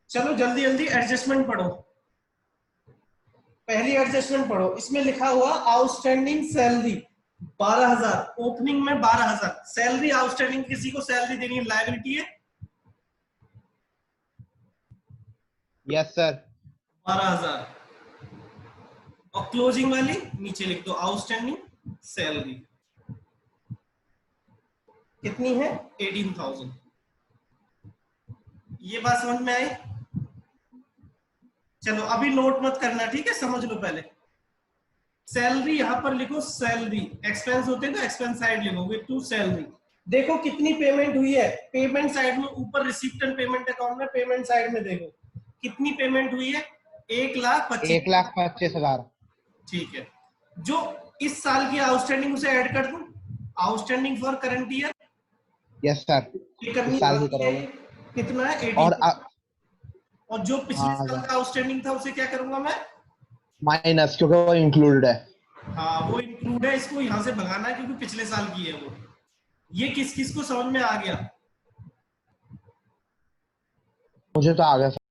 चलो जल्दी जल्दी एडजस्टमेंट पढ़ो। पहली एडजस्टमेंट पढ़ो, इसमें लिखा हुआ आउटस्टैंडिंग सैलरी 12,000, ओपनिंग में 12,000 सैलरी आउटस्टैंडिंग। किसी को सैलरी देनी है, लायबिलिटी है। Yes sir. 12,000 और क्लोजिंग वाली नीचे लिख दो आउटस्टैंडिंग सैलरी कितनी है 18,000। ये बात समझ में आई? चलो अभी नोट मत करना, ठीक है, समझ लो पहले। सैलरी यहां पर लिखो, सैलरी एक्सपेंस होते हैं तो एक्सपेंस साइड लिखोगे टू सैलरी। देखो कितनी पेमेंट हुई है, पेमेंट साइड में ऊपर रिसीप्ट एंड पेमेंट अकाउंट में पेमेंट साइड में देखो कितनी पेमेंट हुई है, 1,25,000। 1,25,000। ठीक है, जो इस साल की आउटस्टैंडिंग उसे ऐड कर दूं, outstanding for current year. Yes sir, ये करनी इस साल की बाकी है, करोगे। कितना है 18। और और जो पिछले हाँ साल का आउटस्टैंडिंग था उसे क्या करूंगा मैं, माइनस, क्योंकि वो इंक्लूडेड है। हाँ वो इंक्लूड है, इसको यहां से भगाना है क्योंकि पिछले साल की है वो। ये किस किस को समझ में आ गया? मुझे तो आ गया सर।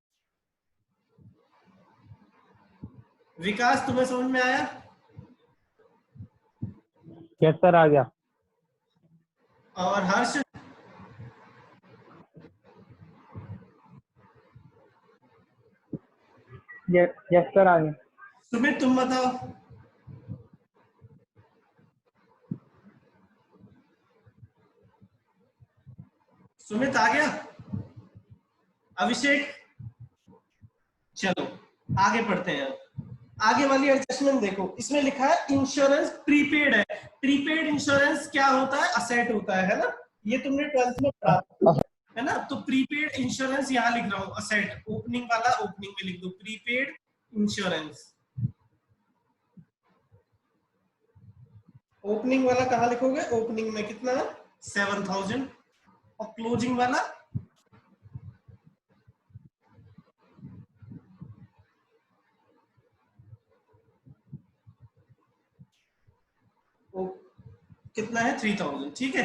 विकास तुम्हें समझ में आया? यस सर, आ गया। और हर्ष? यस सर, आ गया। सुमित तुम बताओ। सुमित आ गया? अभिषेक? चलो आगे पढ़ते हैं। आगे वाली एडजस्टमेंट देखो, इसमें लिखा है इंश्योरेंस प्रीपेड है। प्रीपेड इंश्योरेंस क्या होता है, असेट होता है ना, ये तुमने 12th में पढ़ा है ना। तो प्रीपेड इंश्योरेंस यहाँ लिख रहा हूँ, असेट। ओपनिंग वाला ओपनिंग में लिख दो प्रीपेड इंश्योरेंस। ओपनिंग वाला कहाँ लिखोगे, ओपनिंग में कितना है 7,000। और क्लोजिंग वाला कितना है 3,000। ठीक है,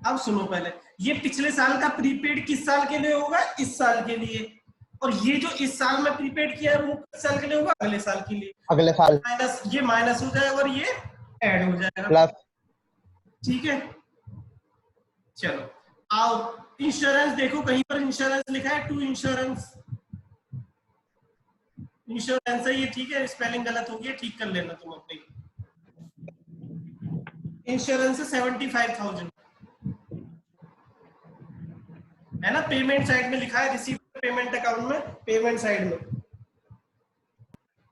अब सुनो पहले, ये पिछले साल का प्रीपेड किस साल के लिए होगा, इस साल के लिए। और ये जो इस साल में प्रीपेड किया है वो किस साल के लिए होगा, अगले साल के लिए। अगले साल माइनस, ये माइनस हो जाएगा और ये ऐड हो जाएगा। प्लस। ठीक है, चलो आओ। इंश्योरेंस देखो, कहीं पर इंश्योरेंस लिखा है टू इंश्योरेंस। इंश्योरेंस है ये, ठीक है, स्पेलिंग गलत हो गई, ठीक कर लेना तुम अपनी। इंश्योरेंस है 75,000 है ना। पेमेंट साइड में लिखा है, रिसीव पेमेंट अकाउंट में पेमेंट साइड में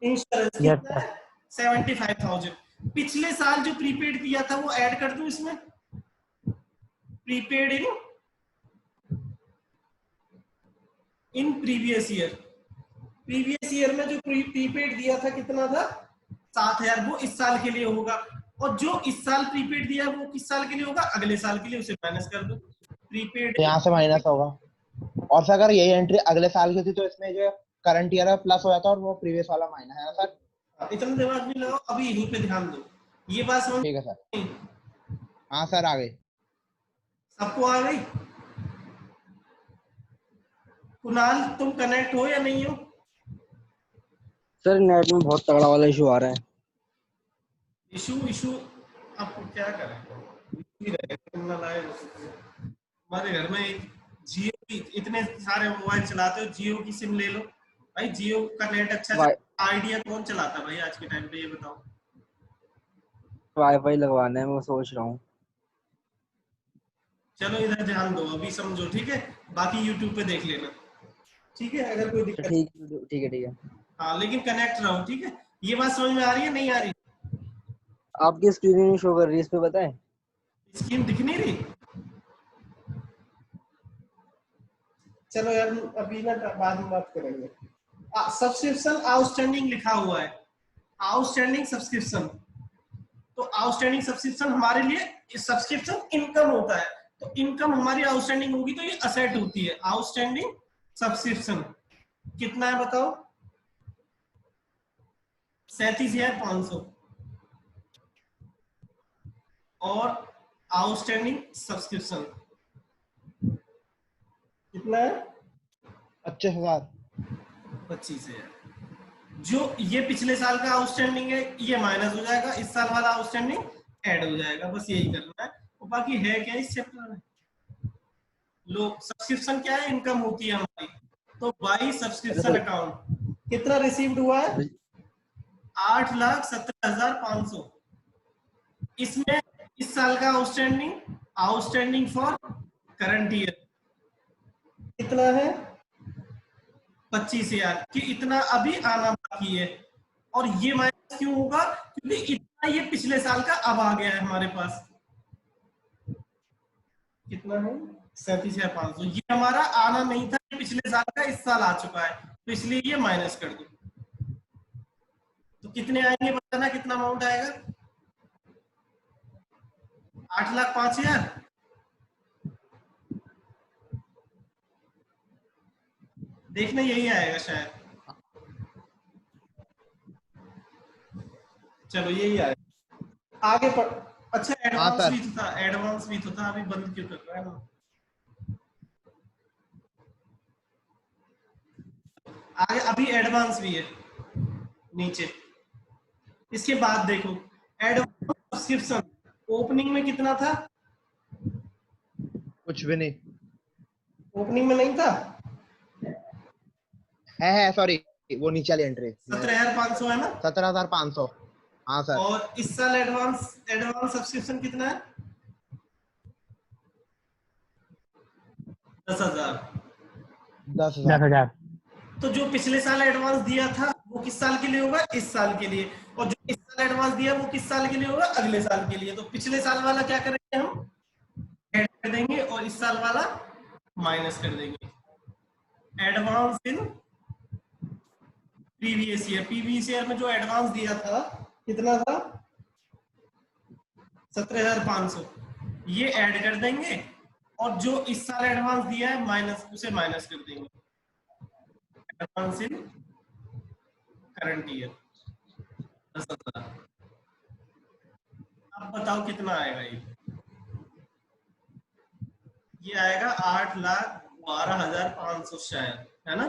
इंश्योरेंस यस कितना सर। है 75,000। पिछले साल जो प्रीपेड किया था वो ऐड कर दूं इसमें, prepaid in previous year. Previous year में जो प्रीपेड दिया था कितना था 7,000, वो इस साल के लिए होगा। और जो इस साल प्रीपेड दिया वो किस साल के लिए होगा, अगले साल के लिए, उसे माइनस कर दो प्रीपेड। तो यहाँ से माइनस होगा। और सर अगर यही एंट्री अगले साल की थी तो इसमें जो करंट ईयर है प्लस हो जाता और वो प्रीवियस वाला माइनस है ना सर। इतना दिमाग नहीं लगाओ, अभी यहीं पे ध्यान दो। ये बात समझ ठीक है सर। में? हाँ सर, आ गई। सबको आ गई? कुणाल तुम कनेक्ट हो या नहीं हो? सर नेट में बहुत तगड़ा वाला इशू आ रहा है। इशू इशू आपको क्या करें, हमारे घर में जियो की इतने सारे मोबाइल चलाते हो, जियो की सिम ले लो भाई, जियो का नेट अच्छा चलता है। आइडिया कौन चलाता है भाई आज के टाइम पे, ये बताओ। वाईफाई लगवाना है, मैं सोच रहा हूँ। चलो इधर ध्यान दो, अभी समझो, ठीक है, बाकी यूट्यूब पे देख लेना, ठीक है, अगर कोई दिक्कत। ठीक ठीक है ठीक है। हाँ लेकिन कनेक्ट रहो, ठीक है। ये बात समझ में आ रही है नहीं आ रही? आपकी स्क्रीन नहीं शो कर रही, इस पे बताएं। स्क्रीन दिख नहीं रही? चलो यार अभी ना बाद में बात करेंगे। सब्सक्रिप्शन आउटस्टैंडिंग लिखा हुआ है, आउटस्टैंडिंग सब्सक्रिप्शन। तो आउटस्टैंडिंग सब्सक्रिप्शन हमारे लिए सब्सक्रिप्शन इनकम होता है, तो इनकम हमारी आउटस्टैंडिंग होगी तो ये असेट होती है। आउटस्टैंडिंग सब्सक्रिप्शन कितना है बताओ, 37,500। और आउटस्टैंडिंग सब्सक्रिप्शन कितना है 25,000। 25,000। जो ये पिछले साल का आउटस्टैंडिंग है ये माइनस हो जाएगा, इस साल वाला आउटस्टैंडिंग ऐड हो जाएगा, बस यही करना है। और बाकी है क्या इस चैप्टर में, लो सब्सक्रिप्शन क्या है, इनकम होती है हमारी, तो बाई सब्सक्रिप्शन अकाउंट कितना रिसीव्ड हुआ है, 8,17,500। इसमें इस साल का आउटस्टैंडिंग फॉर करंट ईयर कितना है, 25,000 कि इतना अभी आना बाकी है। और ये माइनस क्यों होगा, क्योंकि इतना ये पिछले साल का अब आ गया है हमारे पास, कितना है 37,500, ये हमारा आना नहीं था, पिछले साल का इस साल आ चुका है, तो इसलिए ये माइनस कर दो। तो कितने आएंगे बताना, कितना अमाउंट आएगा, 8,05,000। देखना यही आएगा शायद, चलो यही आएगा। आगे पढ़, अच्छा एडवांस भी तो था, एडवांस भी तो था, अभी बंद क्यों कर रहा है ना, आगे अभी एडवांस भी है नीचे। इसके बाद देखो एडवांस सब्सक्रिप्शन ओपनिंग में कितना था, कुछ भी नहीं ओपनिंग में नहीं था, है सॉरी, वो नीचे वाली एंट्री 17,500 है ना, 17,500। हाँ सर। और इस साल एडवांस सब्सक्रिप्शन कितना है, 10,000। 10,000। तो जो पिछले साल एडवांस दिया था वो किस साल के लिए होगा, इस साल के लिए, और जो इस साल एडवांस दिया वो किस साल के लिए होगा, अगले साल के लिए। तो पिछले साल वाला क्या करेंगे हम, ऐड कर देंगे, और इस साल वाला माइनस कर देंगे। एडवांस इन प्रीवियस ईयर में जो एडवांस दिया था कितना था, 17,500, ये ऐड कर देंगे, और जो इस साल एडवांस दिया है माइनस, उसे माइनस कर देंगे। Advance in current year 10,000। अब बताओ कितना आएगा ये आएगा 8,12,500 शायद, है ना,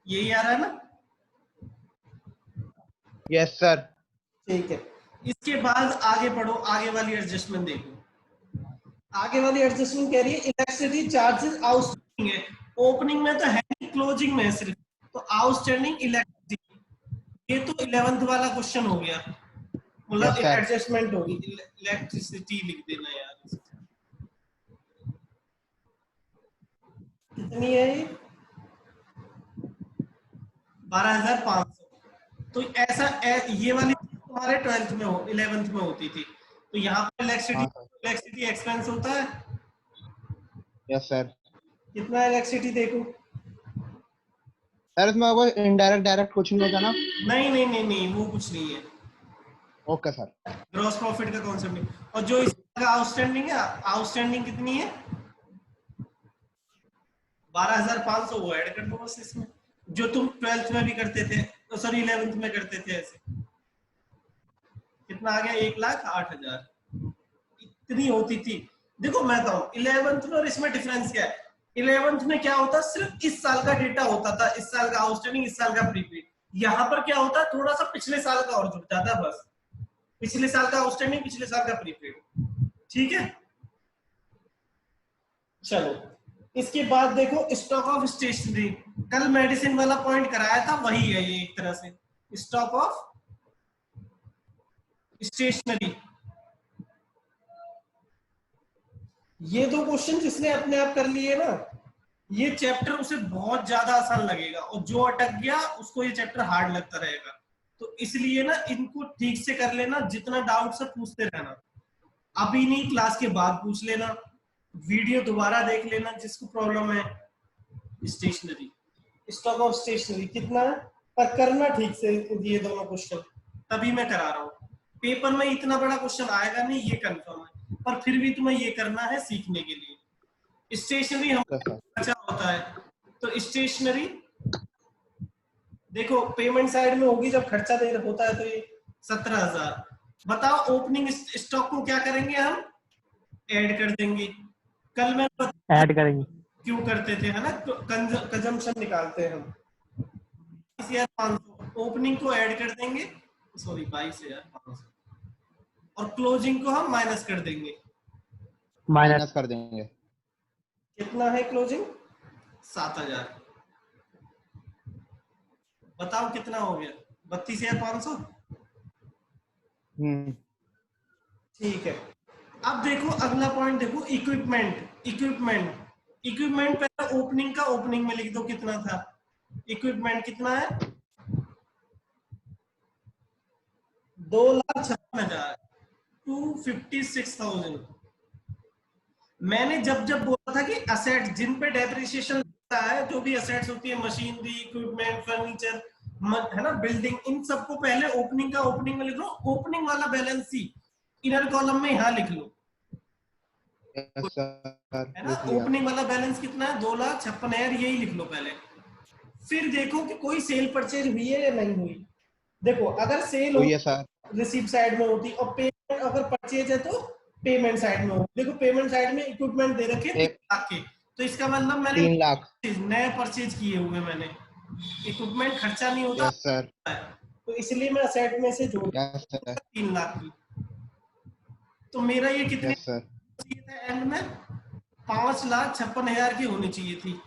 यही आ रहा है ना। Yes sir. ठीक है, इसके बाद आगे पढ़ो, आगे वाली एडजस्टमेंट देखो। आगे वाली एडजस्टमेंट कह रही है इलेक्ट्रिसिटी चार्जेस आउटस्टैंडिंग है, ओपनिंग में तो है नहीं, क्लोजिंग में है सिर्फ, तो आउटस्टैंडिंग इलेक्ट्रिसिटी, ये तो 11th वाला क्वेश्चन हो गया, मतलब एक एडजस्टमेंट होगी, इलेक्ट्रिसिटी लिख देना यार। कितनी है ये, 12,500। तो ऐसा ये वाली तुम्हारे 12th में 11th में होती थी, तो यहाँ पर इलेक्ट्रिसिटी एक्सपेंस होता है। Yes sir. कितना इलेक्ट्रिसिटी देखो सर, इसमें कोई इनडायरेक्ट डायरेक्ट कुछ नहीं होता ना? नहीं, वो कुछ नहीं है। Okay sir. ग्रॉस प्रॉफिट का कॉन्सेप्ट नहीं। और जो इसका आउटस्टैंडिंग है, आउटस्टैंडिंग कितनी है, 12,500, वो ऐड कर दो बस इसमें, जो तुम 12th में भी करते थे, सॉरी 11th में करते थे ऐसे। कितना आ गया, 1,08,000, इतनी होती थी। देखो मैं कहूँ 11th में और इसमें डिफरेंस क्या है, 11th में क्या होता, सिर्फ इस साल का डेटा होता था, इस साल का आउटस्टैंडिंग, इस साल का प्रीपेड। यहाँ पर क्या होता, थोड़ा सा पिछले साल का और जुड़ जाता है, बस पिछले साल का आउटस्टैंडिंग, पिछले साल का प्रीपेड। ठीक है, चलो इसके बाद देखो स्टॉक ऑफ स्टेशनरी, कल मेडिसिन वाला पॉइंट कराया था, वही है ये एक तरह से, स्टॉक ऑफ स्टेशनरी। ये दो क्वेश्चन जिसने अपने आप कर लिए ना, ये चैप्टर उसे बहुत ज्यादा आसान लगेगा, और जो अटक गया उसको ये चैप्टर हार्ड लगता रहेगा। तो इसलिए ना इनको ठीक से कर लेना, जितना डाउट से पूछते रहना, अभी नहीं क्लास के बाद पूछ लेना, वीडियो दोबारा देख लेना जिसको प्रॉब्लम है। स्टेशनरी, स्टॉक ऑफ स्टेशनरी कितना है, पर करना ठीक से ये दोनों क्वेश्चन, तभी मैं करा रहा हूँ। पेपर में इतना बड़ा क्वेश्चन आएगा नहीं, ये कंफर्म है, पर फिर भी तुम्हें ये करना है सीखने के लिए। स्टेशनरी हम अच्छा होता है, तो स्टेशनरी देखो पेमेंट साइड में होगी, जब खर्चा दे होता है तो ये 17,000। बताओ ओपनिंग स्टॉक को क्या करेंगे हम, ऐड कर देंगे। कल मैं ऐड करेंगे। क्यों करते थे, है ना, तो कंजम्पशन निकालते हैं हम। 22,500 ओपनिंग को ऐड कर देंगे, सॉरी 22,500, और क्लोजिंग को हम माइनस कर देंगे। माइनस माइनस कर देंगे। कितना है क्लोजिंग? 7,000। बताओ कितना हो गया? 32,500। ठीक है। अब देखो अगला पॉइंट देखो, इक्विपमेंट। इक्विपमेंट पहले ओपनिंग का ओपनिंग में लिख दो कितना था। इक्विपमेंट कितना है? 2,56,000, 256,000। मैंने जब जब बोला था कि असेट जिन पे डेप्रिसिएशन लगता है, जो भी असेट्स होती है, मशीनरी, इक्विपमेंट, फर्नीचर, है ना, बिल्डिंग, इन सबको पहले ओपनिंग का ओपनिंग में लिख लो। ओपनिंग वाला बैलेंस शीट इनर कॉलम में यहाँ लिख लो, यस सर, है ना। लिख लिया। ओपनिंग वाला बैलेंस कितना है? 2,56,000, यही लिख लो पहले। फिर देखो कि कोई सेल परचेज हुई है या नहीं हुई। देखो अगर सेल हुई है सर। रिसीव साइड में होती, और पेमेंट अगर परचेज है तो पेमेंट साइड में होती। देखो पेमेंट साइड में इक्विपमेंट दे रखे 3 लाख के, तो इसका मतलब मैंने 3 लाख। नए परचेज किए हुए, मैंने इक्विपमेंट खर्चा नहीं होता। Yes sir. तो इसलिए मैं असेट में से जोड़ यस सर। 3 लाख की। तो मेरा ये कितने यस सर। चाहिए था एंड में? 5,56,000 की होनी चाहिए थी।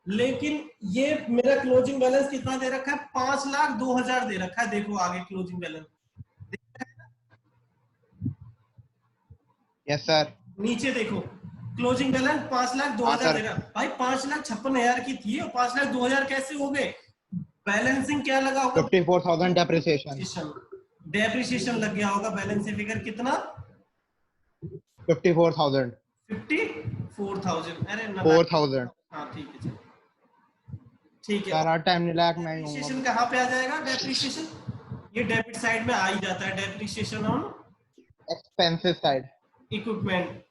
लेकिन ये मेरा क्लोजिंग बैलेंस कितना दे रखा है? 5,02,000 दे रखा है। देखो आगे क्लोजिंग बैलेंस यस सर। नीचे देखो, क्लोजिंग बैलेंस 5,02,000 दे रहा है। भाई 5,56,000 की थी और 5,02,000 कैसे हो गए? बैलेंसिंग क्या लगा होगा? 54,000 डेप्रिसिएशन। डेप्रिसिएशन लग गया होगा। बैलेंसिंग फिगर कितना? 54,000। 54,000। अरे 4,000। हाँ ठीक है, ठीक है। सर टाइम नहीं लगा, मैं डेप्रिसिएशन कहाँ पे आ जाएगा? डेप्रिसिएशन ये डेबिट साइड में आ ही जाता है। Depreciation on expensive side. Equipment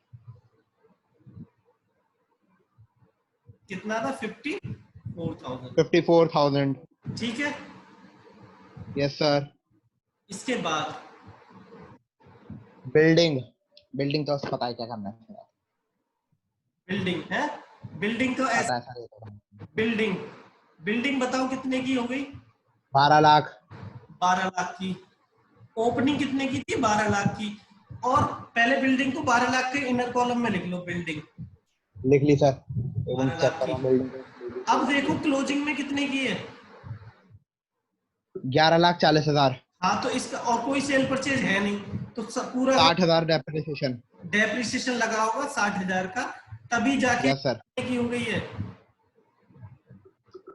कितना था? 54,000। 54,000। ठीक है। Yes sir. इसके बाद बिल्डिंग तो पता है क्या करना है। बिल्डिंग है। बिल्डिंग तो पता ऐसा, है सर। बिल्डिंग बताओ कितने की हो गई? 12 लाख। 12 लाख की। ओपनिंग कितने की थी? 12 लाख की। और पहले बिल्डिंग को 12 लाख के इनर कॉलम में लिख लो। बिल्डिंग लिख ली सर। 12 लाख की। अब देखो क्लोजिंग में कितने की है? 11,40,000। हाँ, तो इसका और कोई सेल परचेज है नहीं, तो पूरा 60,000 डेप्रिसिएशन। डेप्रिसिएशन लगा होगा 60,000 का, तभी जाके यस सर। कितने की हो गई है?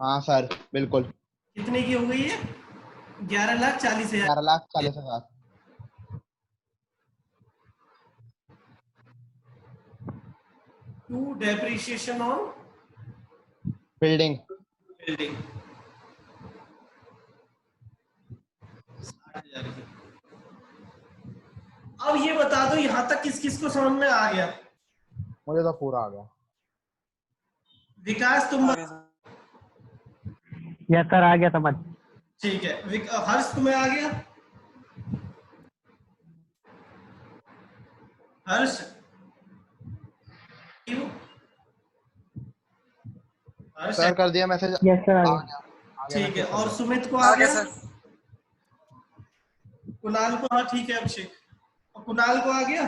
हाँ सर बिल्कुल। कितने की हो गई है? 11,40,000। 11,40,000। To depreciation on building. 60,000 की। अब ये बता दो यहाँ तक किस किस को समझ में आ गया? मुझे तो पूरा आ गया। विकास तुम यस सर, आ गया समझ। ठीक है। हर्ष तुम्हें आ गया? हर्ष सर कर दिया मैसेज। यस सर, आ आ गया। गया। ठीक है। और सुमित को आ गया? कुणाल को? हाँ ठीक है। अभिषेक और कुणाल को आ गया?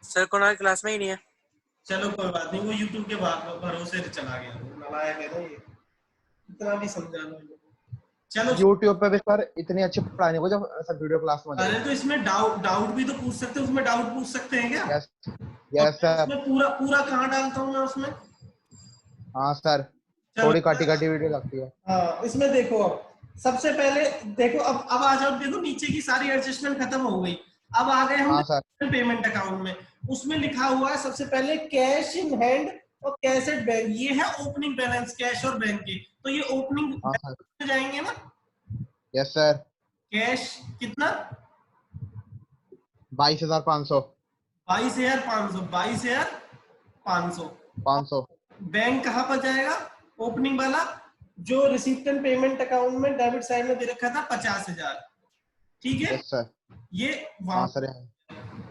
सर कुणाल क्लास में ही नहीं है। चलो कोई बात नहीं, वो यूट्यूब के भरोसे चला गया। नालायक है ना ये, इतना भी समझा लो। चलो YouTube पे भी सर इतनी अच्छी पढ़ाई नहीं हो जो सर वीडियो क्लास में। अरे तो इसमें डाउट भी तो पूछ सकते हैं। उसमें डाउट पूछ सकते हैं क्या? Yes yes sir. उसमें पूरा कहाँ डालता हूँ मैं उसमें? हाँ सर, थोड़ी काटी वीडियो लगती है। हाँ, इसमें देखो अब सबसे पहले देखो, अब आ जाओ। देखो नीचे की सारी एडजस्टमेंट खत्म हो गई। अब आ गए हम हाँ सर। पेमेंट अकाउंट में। उसमें लिखा हुआ है सबसे पहले कैश इन हैंड और कैश एट बैंक। ये है ओपनिंग बैलेंस, कैश और बैंक के। तो ये ओपनिंग हाँ सर। जाएंगे ना। Yes sir. कैश कितना? 22,500। 22,500। 22,500। 500। बैंक कहाँ पर जाएगा? ओपनिंग वाला जो रिसीप्ट एंड पेमेंट अकाउंट में डेबिट साइड में दे रखा था 50,000। ठीक है। Yes sir. ये हाँ वहां सर।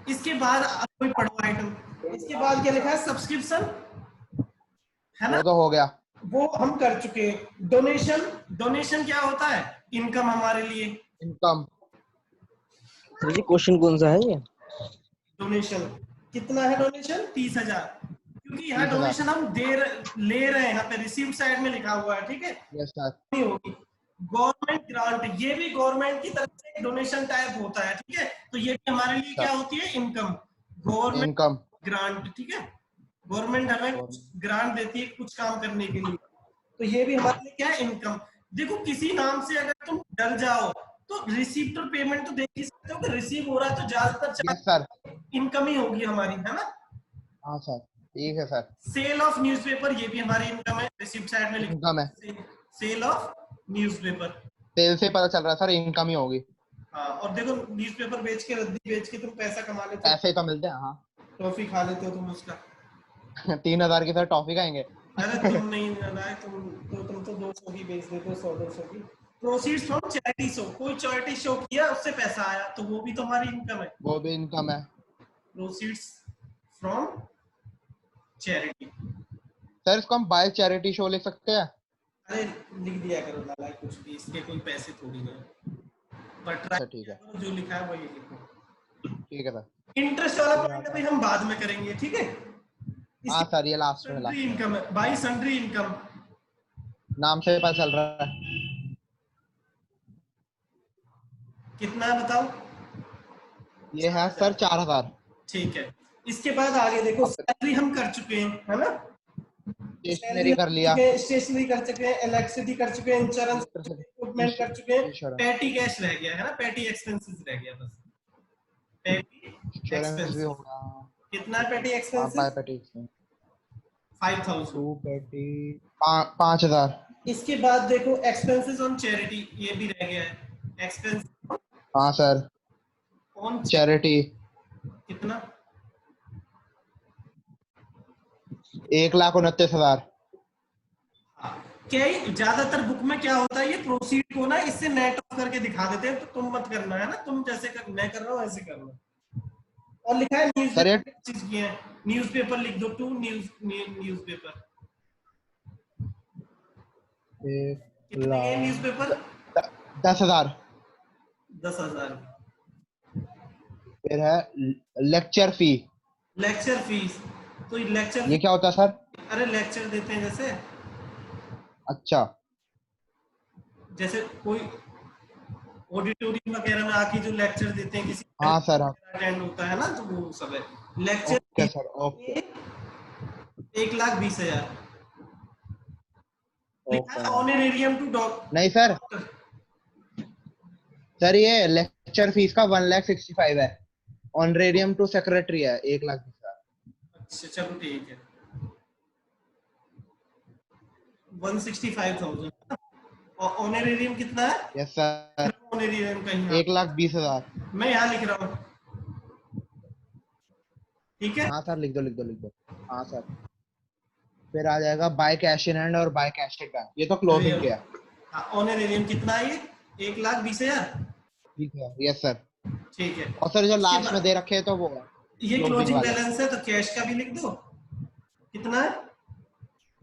इसके बाद अब कोई पढ़ो आइटम, इसके बाद क्या लिखा है, सब्सक्रिप्शन, है ना, वो तो हो गया। वो हम कर चुके हैं। डोनेशन, डोनेशन क्या होता है, इनकम हमारे लिए। इनकम, सर जी क्वेश्चन कौन सा है ये? डोनेशन कितना है, डोनेशन 30,000, क्योंकि यहाँ 30,000। डोनेशन हम ले रहे हैं, यहाँ पे रिसीव साइड में लिखा हुआ है, ठीक है, यस सर। नहीं होगी। गवर्नमेंट ग्रांट, ये भी गवर्नमेंट की तरफ से डोनेशन टाइप होता है, ठीक है, तो ये भी हमारे लिए क्या होती है, इनकम, गवर्नमेंट इनकम, ग्रांट, ठीक है, गवर्नमेंट हमें ग्रांट देती है कुछ काम करने के लिए, तो ये भी हमारे लिए क्या है, इनकम। देखो किसी नाम से अगर तुम डर जाओ तो रिसीप्ट और पेमेंट तो देख ही सकते हो कि रिसीव हो रहा है, तो ज्यादातर यस सर। इनकम ही होगी हमारी, है ना। हाँ सर, ठीक है सर। सेल ऑफ न्यूज़पेपर, ये भी हमारी इनकम है, रिसिप्ट साइड में इनकम है, सेल ऑफ न्यूज़पेपर। सेल से पता चल रहा है सर, इनकम ही होगी। हाँ, और देखो न्यूज़पेपर बेच के, रद्दी बेच के तुम पैसा कमा लेते हो, पैसे तो मिलते हैं। हाँ टॉफी खा लेते हो तुम उसका। 3,000 की सर टॉफी खाएंगे। अरे तुम नहीं ना, तुम तो 200 की बेच देते हो, 100-200 की। प्रोसीड्स फ्रॉम चैरिटी शो, कोई चैरिटी शो किया उससे पैसा आया तो वो भी तो हमारी इनकम है, वो भी इनकम है। Proceeds from charity. सर इसको हम बाय चैरिटी शो लिख सकते हैं। अरे लिख दिया करो लाला, कुछ भी, इसके कोई पैसे थोड़ी ना, बट अच्छा ठीक है, जो लिखा है वही लिखो। ठीक है सर। इंटरेस्ट वाला पॉइंट अभी हम बाद में करेंगे, ठीक है। हाँ सर, ये लास्ट में, सन्ड्री लास्ट इनकम है भाई, सन्ड्री इनकम नाम से पता चल रहा है। कितना है बताओ। ये है सर 4,000। ठीक है, इसके बाद आगे देखो, सैलरी हम कर चुके हैं, है ना, स्टेशनरी कर लिया, स्टेशनरी कर चुके हैं, इलेक्ट्रिसिटी कर चुके हैं, इंश्योरेंस, इक्विपमेंट कर चुके हैं, इंश्योरेंस, पेटी कैश रह गया है ना, पेटी एक्सपेंसेस रह गया बस, पेटी इंश्योरेंस भी एक्सपेंसेस। होगा। कितना है पेटी बाय एक्सपेंसेस, पेटी 5,000। 2 पेटी 5,000। इसके बाद देखो एक्सपेंसेस ऑन चैरिटी, ये भी रह गया है, एक्सपेंस हाँ सर, ऑन चैरिटी कितना, 1,29,000। क्या ज्यादातर बुक में क्या होता है, ये प्रोसीड को ना इससे नेट ऑफ करके दिखा देते हैं, तो तुम मत करना, है ना, तुम जैसे मैं कर रहा हूँ ऐसे करना। और लिखा है सर ये न्यूज़पेपर, चीज की है, न्यूज़पेपर लिख दो, टू न्यूज़पेपर, कितने के न्यूज़पेपर, 10,000। 10,000। फिर है लेक्चर फी। लेक्चर फीस, तो लेक्चर, ये क्या होता है सर? अरे लेक्चर देते हैं जैसे, अच्छा, जैसे कोई ऑडिटोरियम वगैरह में आके जो लेक्चर देते हैं, किसी हाँ सर, अटेंड होता है ना, तो वो सब है लेक्चर। ओके सर, ओके 1,20,000 लिखा है, ऑनरेरियम टू डॉक्टर। नहीं सर, सर ये लेक्चर फीस का 1,65,000 है, ऑनरेरियम टू सेक्रेटरी है 1,20,000। अच्छा चलो ठीक है, 165,000। और ऑनरेरियम कितना है, यस सर, ऑनरेरियम का यहाँ 1,20,000। मैं यहाँ लिख रहा हूँ, ठीक है। हाँ सर, लिख दो लिख दो लिख दो। हाँ सर, फिर आ जाएगा बाय कैश इन हैंड और बाय कैश एट बैंक, ये तो क्लोजिंग के है। हाँ, ऑनरेरियम कितना है ये, 1,20,000, ठीक है, यस सर। ठीक है। और सर जो लास्ट में दे रखे हैं तो वो है ये closing क्लोजिंग वाला। बैलेंस है, तो कैश का भी लिख दो, कितना है,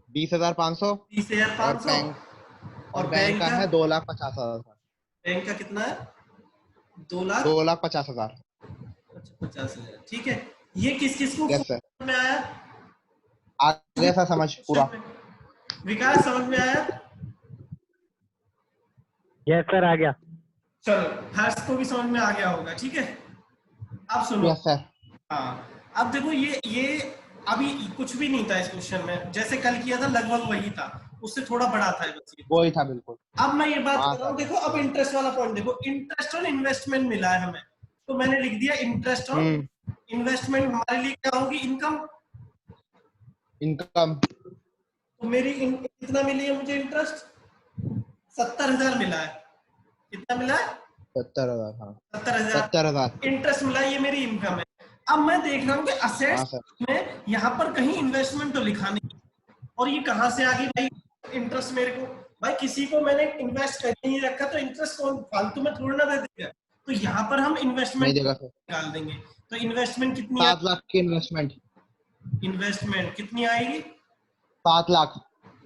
20,500। 20,500। और बैंक का है 2,50,000। बैंक का कितना है, 2,50,000। 2,50,000। अच्छा 50,000, ठीक है। ये किस किस को यस सर, में आया, आगे सा समझ पूरा। विकास समझ में आया, यस सर, आ गया। चलो हर्ष को भी समझ में आ गया होगा, ठीक है। अब सुनो, यस सर, हाँ अब देखो, ये अभी कुछ भी नहीं था इस क्वेश्चन में, जैसे कल किया था लगभग वही था, उससे थोड़ा बड़ा था बस ये। वही था बिल्कुल। अब मैं ये बात हाँ कर रहा हूँ, सर। देखो अब इंटरेस्ट वाला पॉइंट देखो, इंटरेस्ट ऑन इन्वेस्टमेंट मिला है हमें, तो मैंने लिख दिया इंटरेस्ट ऑन इन्वेस्टमेंट, हमारे लिए क्या होगी, इनकम। इनकम तो मेरी कितना मिली है मुझे इंटरेस्ट, 70,000 मिला है, कितना मिला है, 70,000। हाँ 70,000 70,000। इंटरेस्ट मिला, ये मेरी इनकम है। अब मैं देख रहा हूँ कि हाँ असेट्स सर, में यहाँ पर कहीं इन्वेस्टमेंट तो लिखा नहीं, और ये कहाँ से आ गई भाई इंटरेस्ट मेरे को, भाई किसी को मैंने इन्वेस्ट कर नहीं रखा, तो इंटरेस्ट कौन फालतू में थोड़ा ना दे देगा, तो यहाँ पर हम नहीं इन्वेस्टमेंट देगा सर। निकाल देंगे। तो इन्वेस्टमेंट कितनी 7 लाख की इन्वेस्टमेंट, इन्वेस्टमेंट कितनी आएगी? 7 लाख।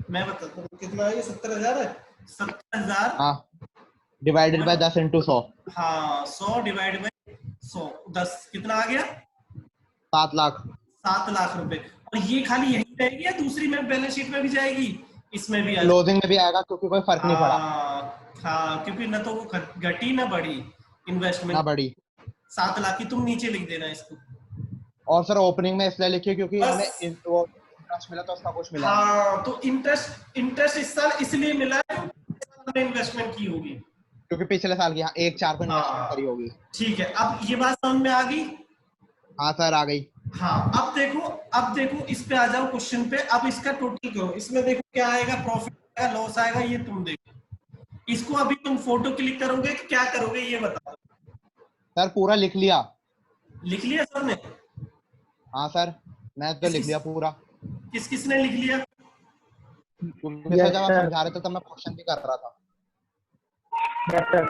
मैं बताता हूँ कितना आएगा। 70,000 है। 70,000 हाँ, डिवाइडेड बाय 10 into 100, हाँ 100 डिवाइड बाय 100, 10 कितना आ गया? 7 लाख। 7 लाख रुपए। और ये खाली यही रहेगी या दूसरी में बैलेंस शीट में भी जाएगी? इसमें भी आ क्लोजिंग में भी आएगा क्योंकि कोई फर्क नहीं पड़ा, हाँ, क्योंकि न तो वो घटी ना बढ़ी ना इन्वेस्टमेंट। बढ़ी। 7 लाख की तुम नीचे लिख देना इसको। और सर ओपनिंग में इसलिए लिखिए क्योंकि बस। हमें वो इंटरेस्ट मिला तो उसका कुछ मिला नहीं। हाँ, तो इंटरेस्ट इस साल इसलिए मिला है क्योंकि हमने इन्वेस्टमेंट की होगी, क्योंकि पिछले साल की 1/4 को इन्वेस्टमेंट हाँ। करी होगी। ठीक है, अब ये बात समझ में आ गई? हाँ सर आ गई। हाँ, अब देखो इस पे आ जाओ क्वेश्चन पे। अब इसका टोटल करो। इसमें देखो क्या आएगा, प्रॉफिट आएगा, लॉस आएगा, ये तुम देखो। इसको अभी तुम फोटो क्लिक करोगे कि क्या करोगे ये बताओ। सर पूरा लिख लिया। लिख लिया सबने? हाँ सर, मैं तो लिख लिया पूरा। किस किसने लिख लिया? क्योंकि सर जब आप समझा रहे थे तब मैं क्वेश्चन भी कर रहा था। Yes sir.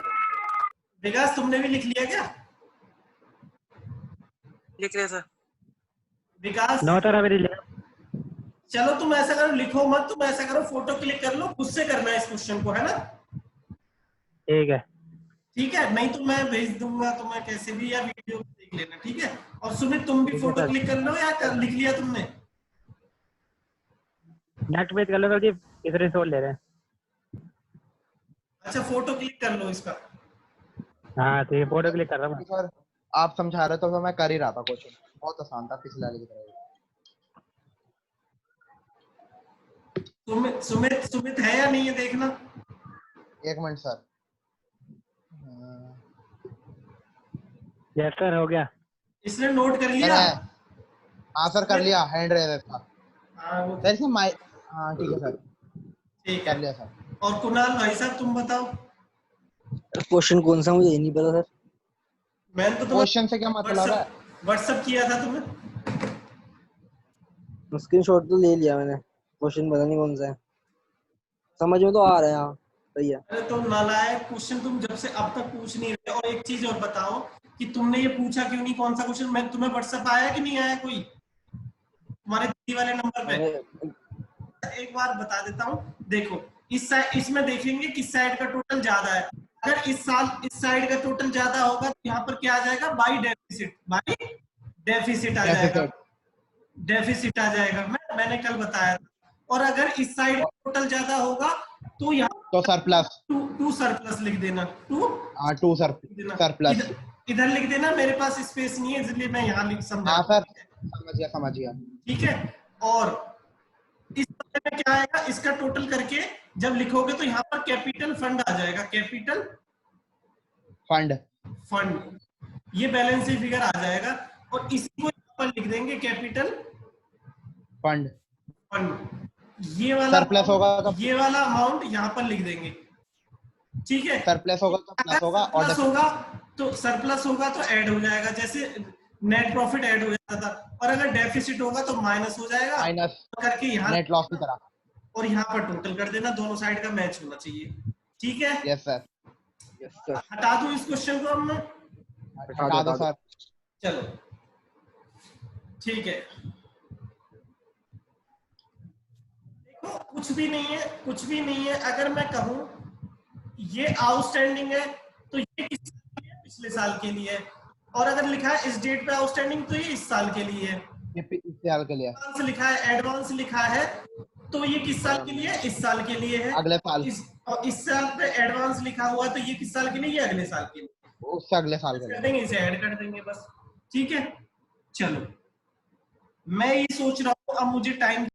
विकास तुमने भी लिख लिया क्या? लिख लिया सर। विकास नो सर, अभी नहीं लिखा। चलो तुम ऐसा करो, लिखो मत, तुम ऐसा करो फोटो क्लिक कर लो, खुद से करना है इस क्वेश्चन को, है ना? ठीक है। ठीक है, नहीं तो मैं भेज दूंगा तुम्हें कैसे भी, या वीडियो देख लेना, ठीक है? और सुमित तुम भी ठीक है फोटो सर। क्लिक कर लो, या लिख लिया तुमने? नेक्स्ट पेज कर लो सर जी, इधर सोल ले रहे हैं। अच्छा, फोटो क्लिक कर लो इसका। हाँ ठीक है, फोटो क्लिक कर रहा हूँ मैं। सर आप समझा रहे तो मैं कर ही रहा था, क्वेश्चन बहुत आसान था पिछले वाले की तरह। सुमित है या नहीं है देखना। 1 मिनट सर। यस सर, हो गया। इसने नोट कर लिया? हाँ सर कर लिया, हैंड रेज इसका। हाँ वो सर इसमें माइक, हाँ ठीक है सर, ठीक कर है। लिया सर। और कुणाल भाई साहब तुम बताओ। क्वेश्चन कौन सा मुझे ये नहीं पता सर। मैंने तो क्वेश्चन से क्या मतलब है? व्हाट्सएप किया था तुम्हें। स्क्रीनशॉट तो ले लिया मैंने, क्वेश्चन पता नहीं कौन सा है, समझ में तो आ रहा है। हाँ सही है। अरे तो नालायक, क्वेश्चन तुम जब से अब तक पूछ नहीं रहे। और एक चीज और बताओ कि तुमने ये पूछा क्यों नहीं, कौन सा क्वेश्चन? मैं तुम्हें व्हाट्सएप आया कि नहीं आया कोई तुम्हारे दीदी वाले नंबर पे? एक बार बता देता हूँ, देखो इस साइड, इसमें देखेंगे किस साइड का टोटल ज्यादा है। अगर इस साइड का टोटल ज्यादा होगा तो यहाँ पर क्या आ जाएगा? बाई डेफिसिट आ जाएगा। डेफिसिट आ जाएगा, मैंने कल बताया था। और अगर इस साइड टोटल ज्यादा होगा तो यहाँ तो सरप्लस, टू सरप्लस लिख देना। To surplus. इधर लिख देना, मेरे पास स्पेस नहीं है इसलिए मैं यहाँ लिख समझा। हाँ सर समझ गया। ठीक है। और इस में क्या आएगा? इसका टोटल करके जब लिखोगे तो यहाँ पर कैपिटल फंड आ जाएगा। कैपिटल फंड ये बैलेंस शीट फिगर आ जाएगा। और इसी को यहाँ पर लिख देंगे कैपिटल फंड। ये वाला सरप्लस होगा तो ये वाला अमाउंट यहाँ पर लिख देंगे। ठीक है। सरप्लस होगा तो प्लस होगा, और सरप्लस होगा तो ऐड हो जाएगा, जैसे नेट प्रॉफिट ऐड हो जाता था। और अगर डेफिसिट होगा तो माइनस हो जाएगा, माइनस करके यहाँ नेट लॉस की तरह। और यहाँ पर टोटल कर देना, दोनों साइड का मैच होना चाहिए। ठीक है। Yes sir. हटा दूं इस क्वेश्चन को हमने? हटा दो सर। चलो ठीक है। देखो कुछ भी नहीं है। अगर मैं कहूं ये आउटस्टैंडिंग है तो ये किस साल के लिए? पिछले साल के लिए। और अगर लिखा है इस डेट पे आउटस्टैंडिंग तो ये इस साल के लिए है। ये इस साल के लिए। एडवांस लिखा है, एडवांस लिखा है तो ये किस साल के लिए? इस साल के लिए है। अगले साल। इस साल पे एडवांस लिखा हुआ तो ये किस साल के लिए? ये अगले साल के लिए। उससे अगले साल के कर लिए देंगे, इसे ऐड कर देंगे बस। ठीक है। चलो मैं ये सोच रहा हूँ, अब मुझे टाइम